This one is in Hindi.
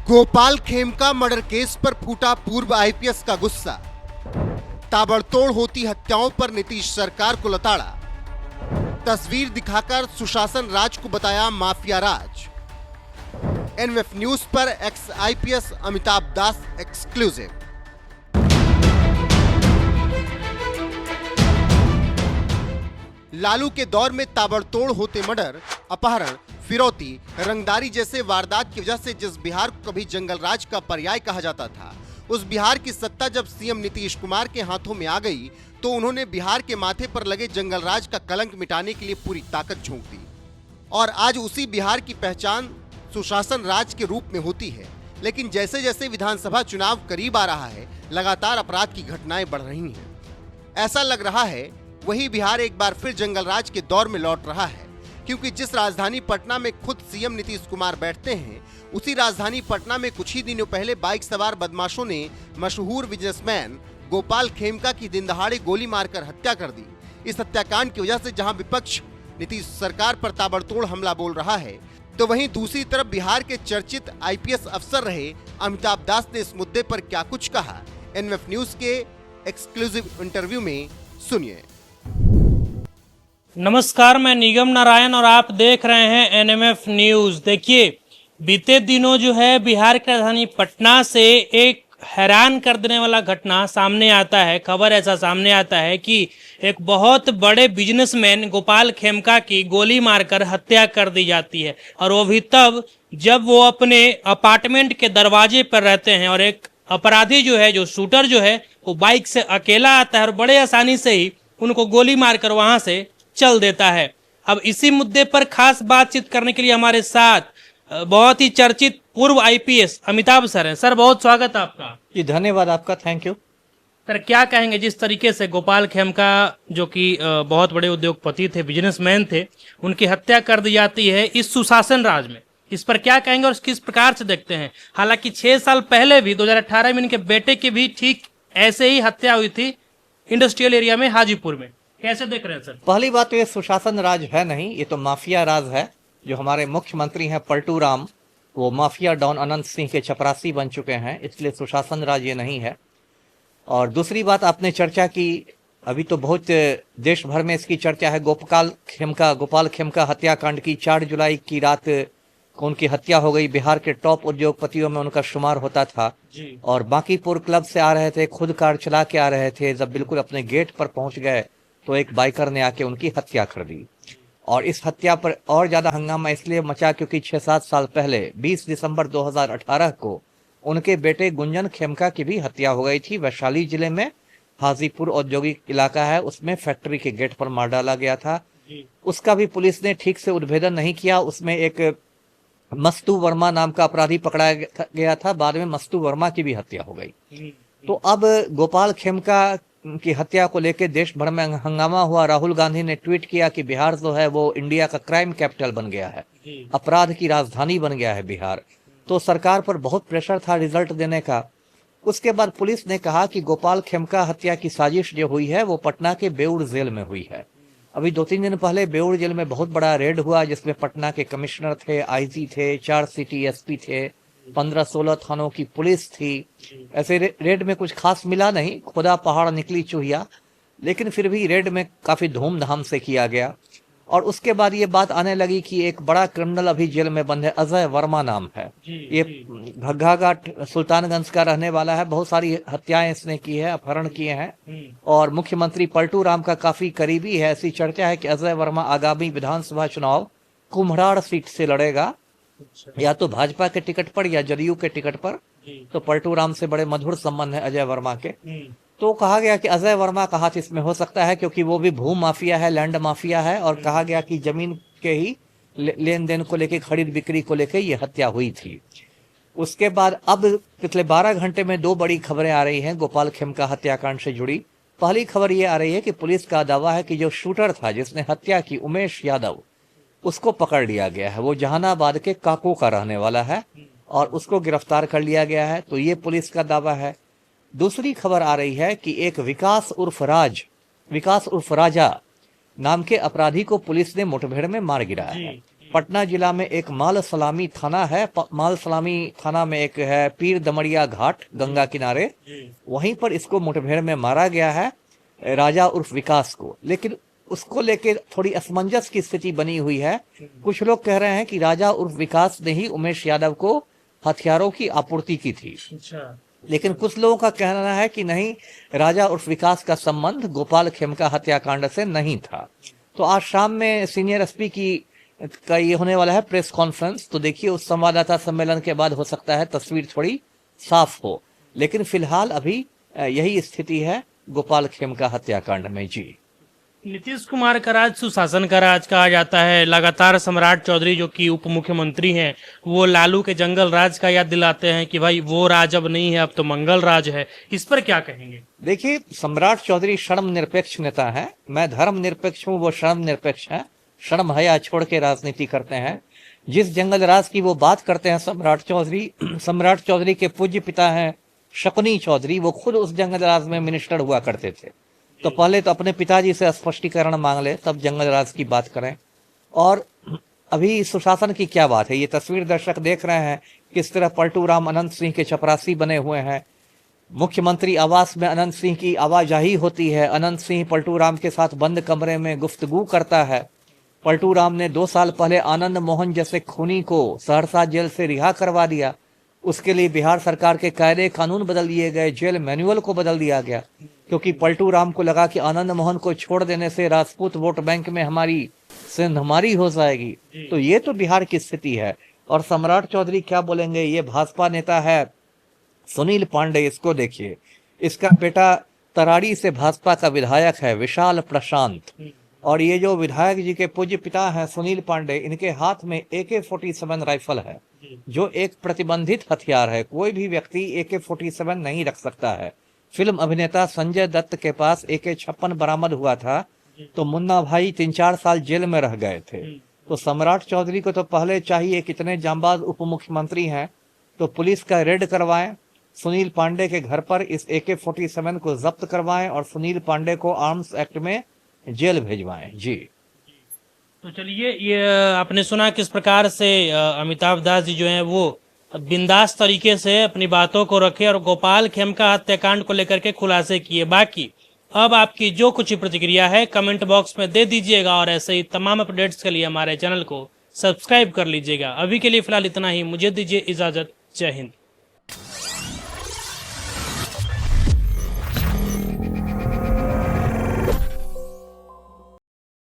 गोपाल खेमका मर्डर केस पर फूटा पूर्व आईपीएस का गुस्सा। ताबड़तोड़ होती हत्याओं पर नीतीश सरकार को लताड़ा। तस्वीर दिखाकर सुशासन राज को बताया माफिया राज। एनएमएफ न्यूज पर एक्स आईपीएस अमिताभ दास एक्सक्लूसिव। लालू के दौर में ताबड़तोड़ होते मर्डर, अपहरण, फिरौती, रंगदारी जैसे वारदात की वजह से जिस बिहार को कभी जंगल राज का पर्याय कहा जाता था, उस बिहार की सत्ता जब सीएम नीतीश कुमार के हाथों में आ गई तो उन्होंने बिहार के माथे पर लगे जंगल राज का कलंक मिटाने के लिए पूरी ताकत झोंक दी। और आज उसी बिहार की पहचान सुशासन राज के रूप में होती है। लेकिन जैसे जैसे विधानसभा चुनाव करीब आ रहा है, लगातार अपराध की घटनाएं बढ़ रही हैं। ऐसा लग रहा है वही बिहार एक बार फिर जंगल राज के दौर में लौट रहा है, क्योंकि जिस राजधानी पटना में खुद सीएम नीतीश कुमार बैठते हैं, उसी राजधानी पटना में कुछ ही दिनों पहले बाइक सवार बदमाशों ने मशहूर बिजनेसमैन गोपाल खेमका की दिन दहाड़े गोली मारकर हत्या कर दी। इस हत्याकांड की वजह से जहां विपक्ष नीतीश सरकार पर ताबड़तोड़ हमला बोल रहा है, तो वहीं दूसरी तरफ बिहार के चर्चित आईपीएस अफसर रहे अमिताभ दास ने इस मुद्दे पर क्या कुछ कहा, एनएमएफ न्यूज के एक्सक्लूसिव इंटरव्यू में सुनिए। नमस्कार, मैं निगम नारायण और आप देख रहे हैं एनएमएफ न्यूज। देखिए, बीते दिनों जो है बिहार की राजधानी पटना से एक हैरान कर देने वाला घटना सामने आता है। खबर ऐसा सामने आता है कि एक बहुत बड़े बिजनेसमैन गोपाल खेमका की गोली मारकर हत्या कर दी जाती है, और वो भी तब जब वो अपने अपार्टमेंट के दरवाजे पर रहते हैं और एक अपराधी जो है, जो शूटर जो है, वो बाइक से अकेला आता है और बड़े आसानी से ही उनको गोली मारकर वहां से चल देता है। अब इसी मुद्दे पर खास बातचीत करने के लिए हमारे साथ बहुत ही चर्चित पूर्व आईपीएस अमिताभ सर हैं। सर, बहुत स्वागत है आपका। जी धन्यवाद आपका, थैंक यू। सर, क्या कहेंगे जिस तरीके से गोपाल खेमका जो कि बहुत बड़े उद्योगपति थे, बिजनेसमैन थे, उनकी हत्या कर दी जाती है इस सुशासन राज में, इस पर क्या कहेंगे और किस प्रकार से देखते हैं? हालांकि 6 साल पहले भी 2018 में इनके बेटे की भी ठीक ऐसे ही हत्या हुई थी इंडस्ट्रियल एरिया में, हाजीपुर में। कैसे देख रहे हैं सर? पहली बात तो ये सुशासन राज है नहीं, ये तो माफिया राज है। जो हमारे मुख्यमंत्री हैं पलटू राम, वो माफिया डॉन अनंत सिंह के चपरासी बन चुके हैं, इसलिए सुशासन राज ये नहीं है। और दूसरी बात आपने चर्चा की, अभी तो बहुत देश भर में इसकी चर्चा है। गोपाल खेमका हत्याकांड की 4 जुलाई की रात को उनकी हत्या हो गई। बिहार के टॉप उद्योगपतियों में उनका शुमार होता था और बांकीपुर क्लब से आ रहे थे, खुद कार चला के आ रहे थे। जब बिल्कुल अपने गेट पर पहुंच गए तो एक बाइकर ने आके उनकी हत्या कर दी। और इस हत्या पर और ज्यादा हंगामा इसलिए मचा क्योंकि 6-7 साल पहले 20 दिसंबर 2018 को उनके बेटे गुंजन खेमका की भी हत्या हो गई थी। वैशाली जिले में हाजीपुर औद्योगिक इलाका है, उसमें फैक्ट्री के गेट पर मार डाला गया था। उसका भी पुलिस ने ठीक से उद्भेदन नहीं किया। उसमें एक मस्तू वर्मा नाम का अपराधी पकड़ा गया था, बाद में मस्तू वर्मा की भी हत्या हो गई। तो अब गोपाल खेमका की हत्या को लेकर देश भर में हंगामा हुआ। राहुल गांधी ने ट्वीट किया कि बिहार जो है वो इंडिया का क्राइम कैपिटल बन गया है, अपराध की राजधानी बन गया है बिहार। तो सरकार पर बहुत प्रेशर था रिजल्ट देने का। उसके बाद पुलिस ने कहा कि गोपाल खेमका हत्या की साजिश जो हुई है वो पटना के बेउर जेल में हुई है। अभी 2-3 दिन पहले बेउर जेल में बहुत बड़ा रेड हुआ, जिसमें पटना के कमिश्नर थे, आईजी थे, 4 सिटी एसपी थे, 15-16 थानों की पुलिस थी। ऐसे रेड में कुछ खास मिला नहीं, खुदा पहाड़ निकली चूहिया, लेकिन फिर भी रेड में काफी धूमधाम से किया गया। और उसके बाद ये बात आने लगी कि एक बड़ा क्रिमिनल अभी जेल में बंद है, अजय वर्मा नाम है। ये घग्घा घाट सुल्तानगंज का रहने वाला है। बहुत सारी हत्याएं इसने की है, अपहरण किए हैं, और मुख्यमंत्री पलटू राम का काफी करीबी है। ऐसी चर्चा है कि अजय वर्मा आगामी विधानसभा चुनाव कुम्हराड़ सीट से लड़ेगा, या तो भाजपा के टिकट पर या जदयू के टिकट पर। तो पलटू राम से बड़े मधुर संबंध है अजय वर्मा के। तो कहा गया कि अजय वर्मा का हाथ इसमें हो सकता है, क्योंकि वो भी भू माफिया है, लैंड माफिया है। और कहा गया कि जमीन के ही लेन देन को लेके, खरीद बिक्री को लेके ये हत्या हुई थी। उसके बाद अब पिछले 12 घंटे में 2 बड़ी खबरें आ रही हैं गोपाल खेमका हत्याकांड से जुड़ी। पहली खबर ये आ रही है कि पुलिस का दावा है कि जो शूटर था जिसने हत्या की, उमेश यादव, उसको पकड़ लिया गया है। वो जहानाबाद के काको का रहने वाला है और उसको गिरफ्तार कर लिया गया है। तो ये पुलिस का दावा है। दूसरी खबर आ रही है कि एक विकास उर्फ राजा नाम के अपराधी को पुलिस ने मुठभेड़ में मार गिराया है। पटना जिला में एक माल सलामी थाना है, माल सलामी थाना में एक है पीर दमड़िया घाट गंगा किनारे, वहीं पर इसको मुठभेड़ में मारा गया है, राजा उर्फ विकास को। लेकिन उसको लेके थोड़ी असमंजस की स्थिति बनी हुई है। कुछ लोग कह रहे हैं कि राजा उर्फ विकास ने ही उमेश यादव को हथियारों की आपूर्ति की थी, लेकिन कुछ लोगों का कहना है कि नहीं, राजा उर्फ विकास का संबंध गोपाल खेमका हत्याकांड से नहीं था। तो आज शाम में सीनियर एसपी का ये होने वाला है प्रेस कॉन्फ्रेंस, तो देखिए उस संवाददाता सम्मेलन के बाद हो सकता है तस्वीर थोड़ी साफ हो, लेकिन फिलहाल अभी यही स्थिति है गोपाल खेमका हत्याकांड में। जी, नीतीश कुमार का राज सुशासन का राज कहा जाता है। लगातार सम्राट चौधरी जो कि उप मुख्यमंत्री हैं, वो लालू के जंगल राज का याद दिलाते हैं कि भाई वो राज अब नहीं है, अब तो मंगल राज है। इस पर क्या कहेंगे? देखिए, सम्राट चौधरी शर्म निरपेक्ष नेता है। मैं धर्म निरपेक्ष हूँ, वो शर्म निरपेक्ष है। शर्म हया छोड़ के राजनीति करते हैं। जिस जंगल राज की वो बात करते हैं सम्राट चौधरी के पूज्य पिता हैं शकुनी चौधरी, वो खुद उस जंगल राज में मिनिस्टर हुआ करते थे। तो पहले तो अपने पिताजी से स्पष्टीकरण मांग ले, तब जंगल राज की बात करें। और अभी सुशासन की क्या बात है, ये तस्वीर दर्शक देख रहे हैं किस तरह पलटू राम अनंत सिंह के चपरासी बने हुए हैं। मुख्यमंत्री आवास में अनंत सिंह की आवाजाही होती है। अनंत सिंह पलटू राम के साथ बंद कमरे में गुफ्तगू करता है। पलटू राम ने 2 साल पहले आनंद मोहन जैसे खूनी को सहरसा जेल से रिहा करवा दिया। उसके लिए बिहार सरकार के कायदे कानून बदल दिए गए, जेल मैनुअल को बदल दिया गया, क्योंकि पलटू राम को लगा कि आनंद मोहन को छोड़ देने से राजपूत वोट बैंक में हमारी सिंध हमारी हो जाएगी। तो ये तो बिहार की स्थिति है। और सम्राट चौधरी क्या बोलेंगे, ये भाजपा नेता है सुनील पांडे, इसको देखिए, इसका बेटा तराड़ी से भाजपा का विधायक है विशाल प्रशांत। और ये जो विधायक जी के पूज्य पिता हैं सुनील पांडे, इनके हाथ में AK-47 राइफल है, जो एक प्रतिबंधित हथियार है। कोई भी व्यक्ति AK-47 नहीं रख सकता है। फिल्म अभिनेता संजय दत्त के पास AK-56 बरामद हुआ था, तो मुन्ना भाई 3-4 साल जेल में रह गए थे। तो सम्राट चौधरी को तो पहले चाहिए, कितने जांबाज उप मुख्यमंत्री हैं, तो पुलिस का रेड करवाएं, सुनील पांडे के घर पर इस AK-47 को जब्त करवाएं और सुनील पांडे को आर्म्स एक्ट में जेल भेजवाएं। जी, तो चलिए, ये आपने सुना किस प्रकार से अमिताभ दास जी जो हैं वो बिंदास तरीके से अपनी बातों को रखे और गोपाल खेमका हत्याकांड को लेकर के खुलासे किए। बाकी अब आपकी जो कुछ प्रतिक्रिया है कमेंट बॉक्स में दे दीजिएगा और ऐसे ही तमाम अपडेट्स के लिए हमारे चैनल को सब्सक्राइब कर लीजिएगा। अभी के लिए फिलहाल इतना ही, मुझे दीजिए इजाजत। जय हिंद।